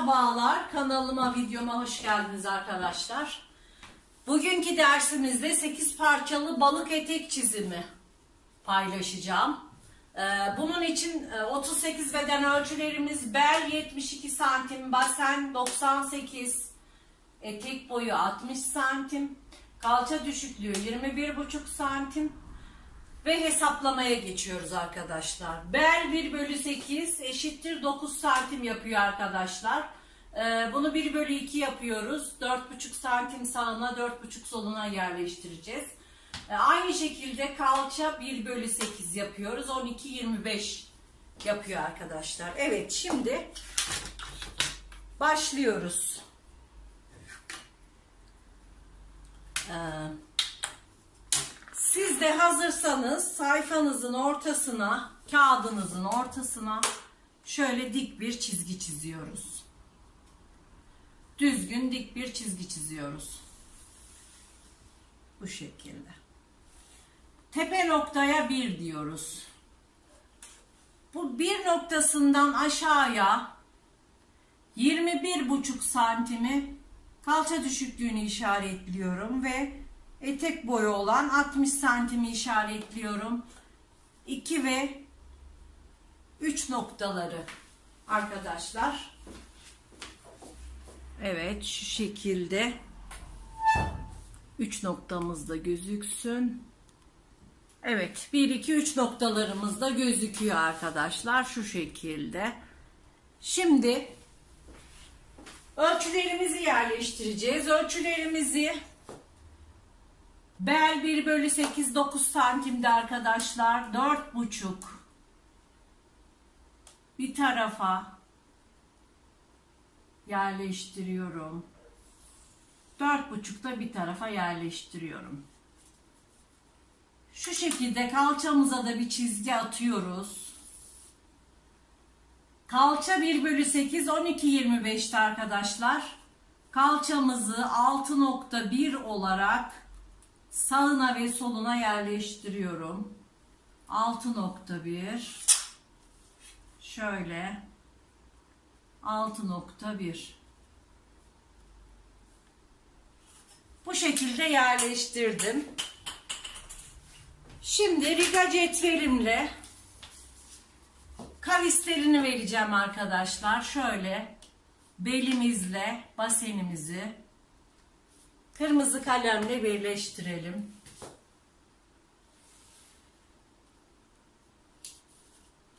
Merhabalar, kanalıma, videoma hoş geldiniz arkadaşlar. Bugünkü dersimizde 8 parçalı balık etek çizimi paylaşacağım. Bunun için 38 beden ölçülerimiz: bel 72 santim, basen 98, etek boyu 60 santim, kalça düşüklüğü 21,5 santim. Ve hesaplamaya geçiyoruz arkadaşlar. Bel 1/8 eşittir 9 santim yapıyor arkadaşlar. Bunu 1/2 yapıyoruz. 4,5 santim sağına 4,5 soluna yerleştireceğiz. Aynı şekilde kalça 1/8 yapıyoruz. 12,25 yapıyor arkadaşlar. Evet, şimdi başlıyoruz. Siz de hazırsanız sayfanızın ortasına, kağıdınızın ortasına şöyle dik bir çizgi çiziyoruz. Düzgün dik bir çizgi çiziyoruz. Bu şekilde. Tepe noktaya 1 diyoruz. Bu 1 noktasından aşağıya 21,5 santimi kalça düşüklüğünü işaretliyorum ve etek boyu olan 60 santimi işaretliyorum. 2 ve 3 noktaları arkadaşlar. Evet, şu şekilde 3 noktamız da gözüksün. Evet, 1 2 3 noktalarımız da gözüküyor arkadaşlar, şu şekilde. Şimdi ölçülerimizi yerleştireceğiz. Ölçülerimizi bel 1/8 9 santimde arkadaşlar. 4,5 bir tarafa yerleştiriyorum. 4,5 da bir tarafa yerleştiriyorum. Şu şekilde kalçamıza da bir çizgi atıyoruz. Kalça 1/8 12,25'ti arkadaşlar. Kalçamızı 6,1 olarak sağına ve soluna yerleştiriyorum. 6,1 şöyle 6,1 bu şekilde yerleştirdim. Şimdi riga cetvelimle kavislerini vereceğim arkadaşlar. Şöyle belimizle basenimizi kırmızı kalemle birleştirelim.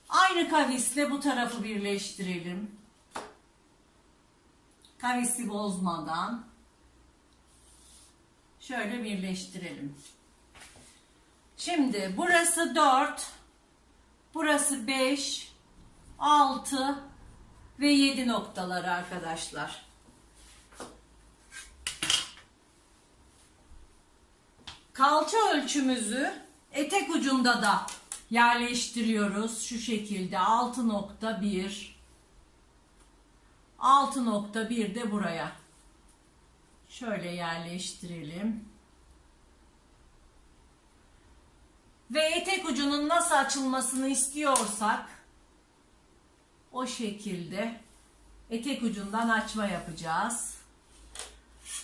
Aynı kavisle bu tarafı birleştirelim. Kavisi bozmadan şöyle birleştirelim. Şimdi burası 4, burası 5, 6 ve 7 noktaları arkadaşlar. Kalça ölçümüzü etek ucunda da yerleştiriyoruz. Şu şekilde 6,1 6,1 de buraya. Şöyle yerleştirelim. Ve etek ucunun nasıl açılmasını istiyorsak o şekilde etek ucundan açma yapacağız.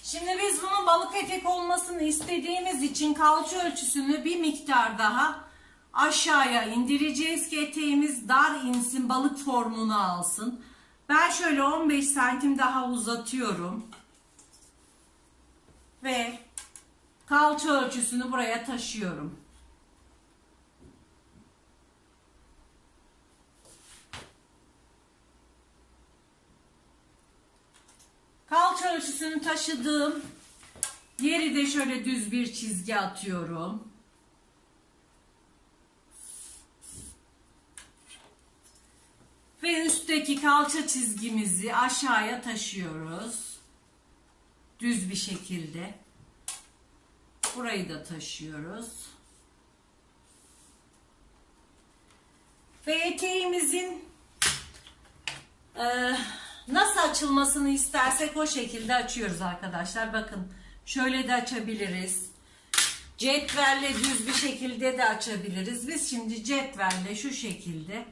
Şimdi biz bunun balık etek olmasını istediğimiz için kalça ölçüsünü bir miktar daha aşağıya indireceğiz ki eteğimiz dar insin, balık formunu alsın. Ben şöyle 15 santim daha uzatıyorum. Ve kalça ölçüsünü buraya taşıyorum. Kalça ölçüsünü taşıdığım yeri de şöyle düz bir çizgi atıyorum. Ve üstteki kalça çizgimizi aşağıya taşıyoruz. Düz bir şekilde. Burayı da taşıyoruz. Ve eteğimizin nasıl açılmasını istersek o şekilde açıyoruz arkadaşlar. Bakın şöyle de açabiliriz. Cetvelle düz bir şekilde de açabiliriz. Biz şimdi cetvelle şu şekilde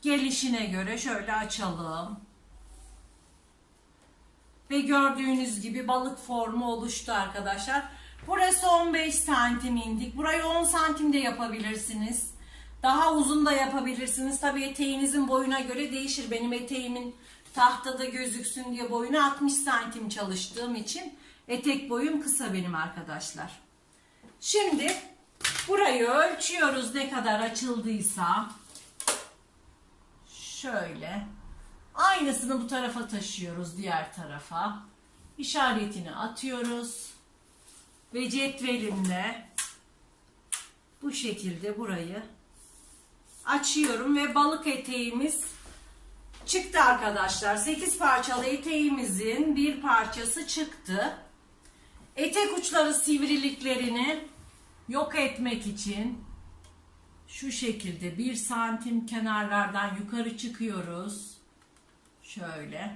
gelişine göre şöyle açalım. Ve gördüğünüz gibi balık formu oluştu arkadaşlar. Burası 15 santim indik. Burayı 10 santim de yapabilirsiniz. Daha uzun da yapabilirsiniz. Tabii eteğinizin boyuna göre değişir. Benim eteğimin tahtada gözüksün diye boyunu 60 santim çalıştığım için etek boyum kısa benim arkadaşlar. Şimdi burayı ölçüyoruz ne kadar açıldıysa. Şöyle. Aynısını bu tarafa taşıyoruz, diğer tarafa. İşaretini atıyoruz. Ve cetvelimle bu şekilde burayı açıyorum ve balık eteğimiz çıktı arkadaşlar. 8 parçalı eteğimizin bir parçası çıktı. Etek uçları sivriliklerini yok etmek için şu şekilde 1 santim kenarlardan yukarı çıkıyoruz. Şöyle.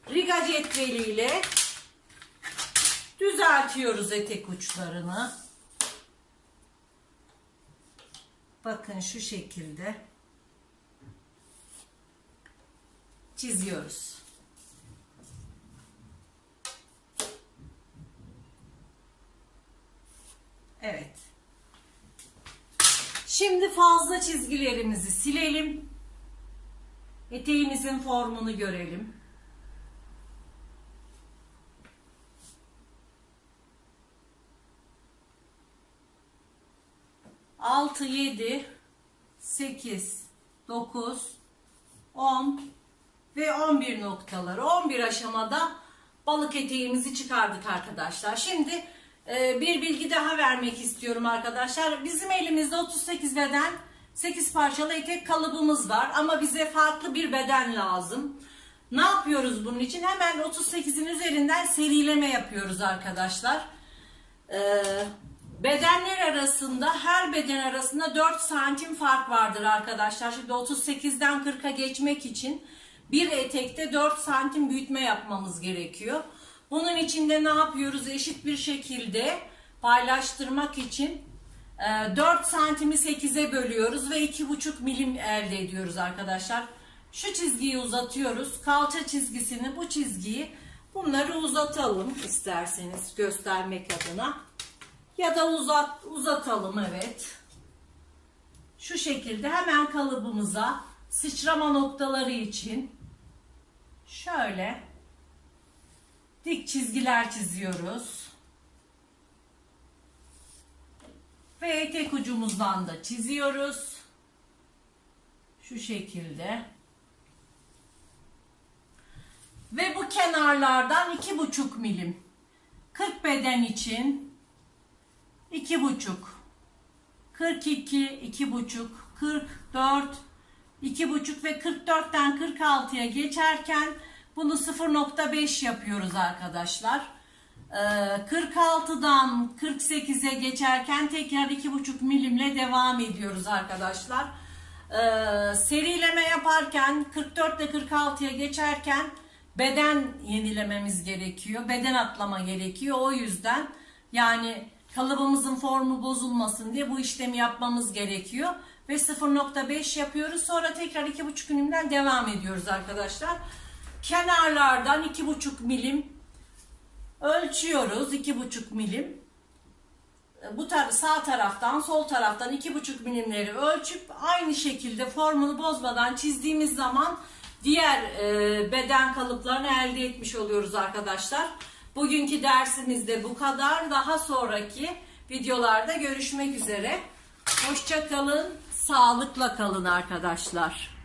Riga cetveliyle düzeltiyoruz etek uçlarını. Bakın şu şekilde çiziyoruz. Evet. Şimdi fazla çizgilerimizi silelim. Eteğimizin formunu görelim. Altı, 7, 8, 9, 10 ve 11 noktaları. 11 aşamada balık eteğimizi çıkardık arkadaşlar. Şimdi bir bilgi daha vermek istiyorum arkadaşlar. Bizim elimizde 38 beden 8 parçalı etek kalıbımız var ama bize farklı bir beden lazım. Ne yapıyoruz bunun için? Hemen 38'in üzerinden serileme yapıyoruz arkadaşlar. Bedenler arasında, her beden arasında 4 santim fark vardır arkadaşlar. Şimdi 38'den 40'a geçmek için bir etekte 4 santim büyütme yapmamız gerekiyor. Bunun için de ne yapıyoruz? Eşit bir şekilde paylaştırmak için 4 santimi 8'e bölüyoruz ve 2,5 milim elde ediyoruz arkadaşlar. Şu çizgiyi uzatıyoruz. Kalça çizgisini, bu çizgiyi, bunları uzatalım isterseniz göstermek adına. Ya da uzatalım, evet. Şu şekilde hemen kalıbımıza sıçrama noktaları için şöyle dik çizgiler çiziyoruz. Ve etek ucumuzdan da çiziyoruz. Şu şekilde. Ve bu kenarlardan 2,5 milim. 40 beden için 2,5, 42, 2,5, 44, 2,5 ve 44'ten 46'ya geçerken bunu 0,5 yapıyoruz arkadaşlar. 46'dan 48'e geçerken tekrar 2,5 milimle devam ediyoruz arkadaşlar. Serileme yaparken 44 ile 46'ya geçerken beden yenilememiz gerekiyor. Beden atlama gerekiyor. O yüzden yani kalıbımızın formu bozulmasın diye bu işlemi yapmamız gerekiyor. Ve 0,5 yapıyoruz. Sonra tekrar 2,5 milimden devam ediyoruz arkadaşlar. Kenarlardan 2,5 milim ölçüyoruz. 2,5 milim. Bu sağ taraftan sol taraftan 2,5 milimleri ölçüp aynı şekilde formunu bozmadan çizdiğimiz zaman diğer beden kalıplarını elde etmiş oluyoruz arkadaşlar. Bugünkü dersimizde bu kadar. Daha sonraki videolarda görüşmek üzere. Hoşça kalın, sağlıkla kalın arkadaşlar.